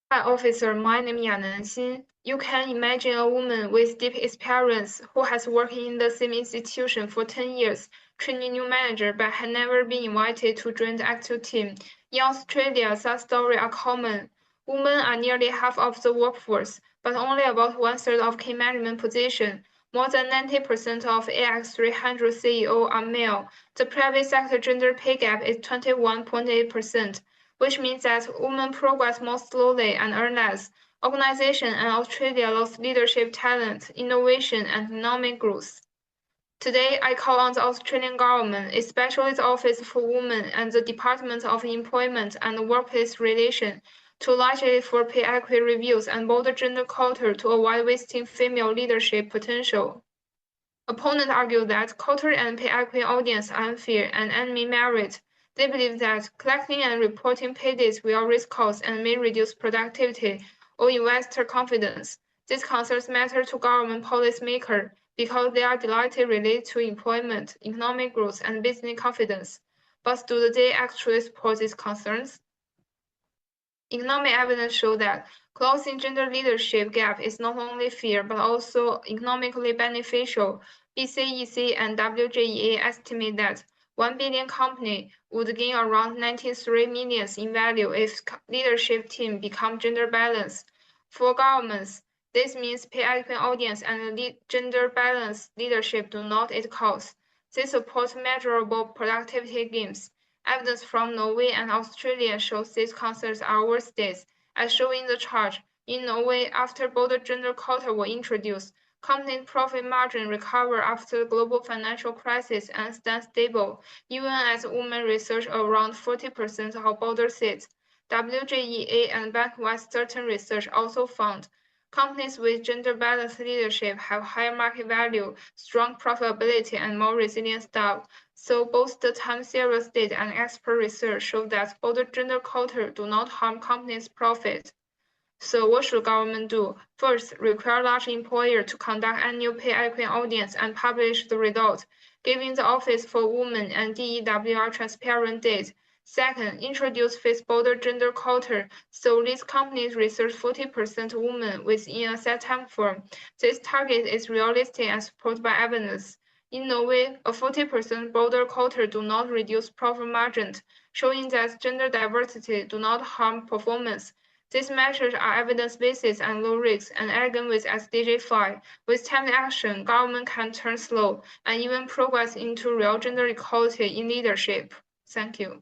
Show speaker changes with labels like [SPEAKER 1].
[SPEAKER 1] Hi, officer. My name is Yanan Xin. You can imagine a woman with deep experience who has worked in the same institution for 10 years, training new manager, but had never been invited to join the actual team. In Australia, such stories are common. Women are nearly half of the workforce, but only about one-third of key management positions. More than 90% of AX300 CEO are male. The private sector gender pay gap is 21.8%. Which means that women progress more slowly and earn less. Organization and Australia lost leadership talent, innovation, and economic growth. Today, I call on the Australian government, especially the Office for Women and the Department of Employment and Workplace Relations, to legislate for pay equity reviews and bolder gender quota to avoid wasting female leadership potential. Opponents argue that quota and pay equity audience are unfair and enemy merit. They believe that collecting and reporting pay data will raise costs and may reduce productivity or investor confidence. These concerns matter to government policymakers because they are directly related to employment, economic growth, and business confidence. But do they actually support these concerns? Economic evidence shows that closing gender leadership gap is not only fair but also economically beneficial. BCEC and WGEA estimate that 1 billion company would gain around 93 million in value if leadership team become gender balanced. For governments, this means pay equity audience and gender balanced leadership do not at cost. They support measurable productivity gains. Evidence from Norway and Australia shows these concerns are overstated. As shown in the chart, in Norway, after both gender quota were introduced, company profit margin recovered after the global financial crisis and stand stable, even as women research around 40% of both seats. WGEA and BankWest certain research also found companies with gender-balanced leadership have higher market value, strong profitability, and more resilient staff. So both the time series data and expert research show that both gender quota do not harm companies' profit. So what should government do? First, require large employer to conduct annual pay equity audience and publish the result, giving the Office for Women and DEWR transparent data. Second, introduce fixed-border gender quota, so these companies research 40% women within a set time frame. This target is realistic and supported by evidence. In Norway, a 40% border quota do not reduce profit margin, showing that gender diversity do not harm performance. These measures are evidence-based and low risk and elegant with SDG5. With timely action, government can turn slow and even progress into real gender equality in leadership. Thank you.